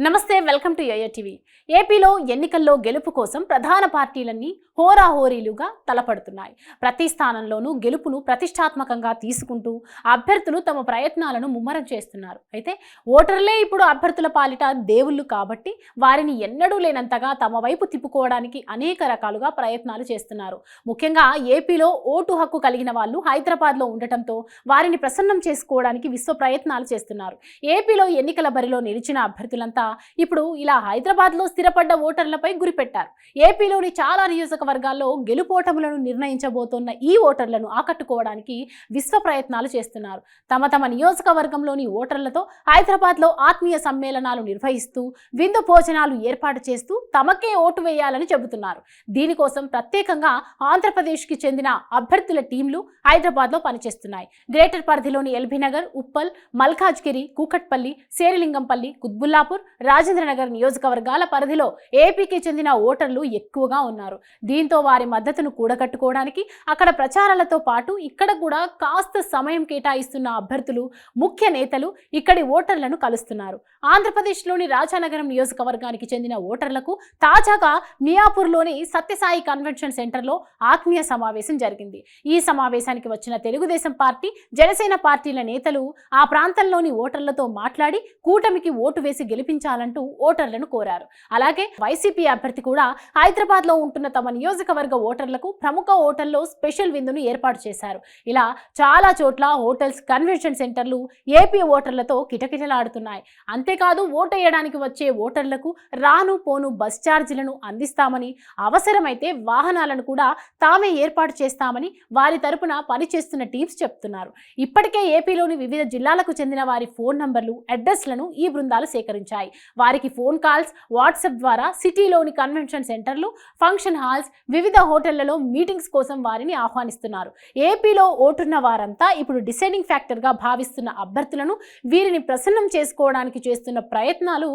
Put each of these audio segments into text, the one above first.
నమస్తే, welcome to yo-yo TV. ఏపీలో ఎన్నికల్లో గెలుపు కోసం ప్రధాన పార్టీలన్నీ హోరాహోరీలుగా తలపడుతున్నాయి. ప్రతి స్థానంలోనూ గెలుపును ప్రతిష్టాత్మకంగా తీసుకుంటూ అభ్యర్థులు తమ ప్రయత్నాలను ముమ్మరం చేస్తున్నారు. అయితే ఓటర్లే ఇప్పుడు అభ్యర్థుల పాలిట దేవుళ్ళు కాబట్టి వారిని ఎన్నడూ లేనంతగా తమ వైపు తిప్పుకోవడానికి అనేక రకాలుగా ప్రయత్నాలు చేస్తున్నారు. ముఖ్యంగా ఏపీలో ఓటు హక్కు కలిగిన వాళ్ళు హైదరాబాద్లో ఉండటంతో వారిని ప్రసన్నం చేసుకోవడానికి విశ్వ ప్రయత్నాలు చేస్తున్నారు. ఏపీలో ఎన్నికల బరిలో నిలిచిన అభ్యర్థులంతా ఇప్పుడు ఇలా హైదరాబాద్లో స్థిరపడ్డ ఓటర్లపై గురిపెట్టారు. ఏపీలోని చాలా నియోజకవర్గాల్లో గెలుపోటములను నిర్ణయించబోతున్న ఈ ఓటర్లను ఆకట్టుకోవడానికి విశ్వ ప్రయత్నాలు చేస్తున్నారు. తమ నియోజకవర్గంలోని ఓటర్లతో హైదరాబాద్లో ఆత్మీయ సమ్మేళనాలు నిర్వహిస్తూ విందు భోజనాలు ఏర్పాటు చేస్తూ తమకే ఓటు వేయాలని చెబుతున్నారు. దీనికోసం ప్రత్యేకంగా ఆంధ్రప్రదేశ్కి చెందిన అభ్యర్థుల టీంలు హైదరాబాద్లో పనిచేస్తున్నాయి. గ్రేటర్ పరిధిలోని ఎల్బీనగర్, ఉప్పల్, మల్కాజ్గిరి, కూకట్పల్లి, శేరిలింగంపల్లి, కుత్బుల్లాపూర్, రాజేంద్రనగర్ నియోజకవర్గాల పరిధిలో ఏపీకి చెందిన ఓటర్లు ఎక్కువగా ఉన్నారు. దీంతో వారి మద్దతును కూడగట్టుకోవడానికి అక్కడ ప్రచారాలతో పాటు ఇక్కడ కూడా కాస్త సమయం కేటాయిస్తున్న అభ్యర్థులు, ముఖ్య నేతలు ఇక్కడి ఓటర్లను కలుస్తున్నారు. ఆంధ్రప్రదేశ్లోని రాజానగరం నియోజకవర్గానికి చెందిన ఓటర్లకు తాజాగా మియాపూర్లోని సత్యసాయి కన్వెన్షన్ సెంటర్లో ఆత్మీయ సమావేశం జరిగింది. ఈ సమావేశానికి వచ్చిన తెలుగుదేశం పార్టీ, జనసేన పార్టీల నేతలు ఆ ప్రాంతంలోని ఓటర్లతో మాట్లాడి కూటమికి ఓటు వేసి గెలిపించాలంటూ ఓటర్లను కోరారు. అలాగే వైసీపీ అభ్యర్థి కూడా హైదరాబాద్ లో ఉంటున్న తమ నియోజకవర్గ ఓటర్లకు ప్రముఖ హోటల్లో స్పెషల్ విందును ఏర్పాటు చేశారు. ఇలా చాలా చోట్ల హోటల్స్, కన్వెన్షన్ సెంటర్లు ఏపీ ఓటర్లతో కిటకిటలాడుతున్నాయి. అంతేకాదు ఓటేయడానికి వచ్చే ఓటర్లకు రాను పోను బస్ ఛార్జీలను అందిస్తామని, అవసరమైతే వాహనాలను కూడా తామే ఏర్పాటు చేస్తామని వారి తరపున పనిచేస్తున్న టీమ్స్ చెప్తున్నారు. ఇప్పటికే ఏపీలోని వివిధ జిల్లాలకు చెందిన వారి ఫోన్ నంబర్లు, అడ్రస్లను ఈ బృందాలు సేకరించాయి. వారికి ఫోన్ కాల్స్, వాట్సాప్ ద్వారా సిటీలోని కన్వెన్షన్ సెంటర్లు, ఫంక్షన్ హాల్స్, వివిధ హోటళ్లలో మీటింగ్స్ కోసం వారిని ఆహ్వానిస్తున్నారు. ఏపీలో ఓటున్న వారంతా ఇప్పుడు డిసైడింగ్ ఫ్యాక్టర్గా భావిస్తున్న అభ్యర్థులను, వీరిని ప్రసన్నం చేసుకోవడానికి చేస్తున్న ప్రయత్నాలు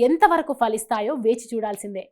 ఎంతవరకు ఫలిస్తాయో వేచి చూడాల్సిందే.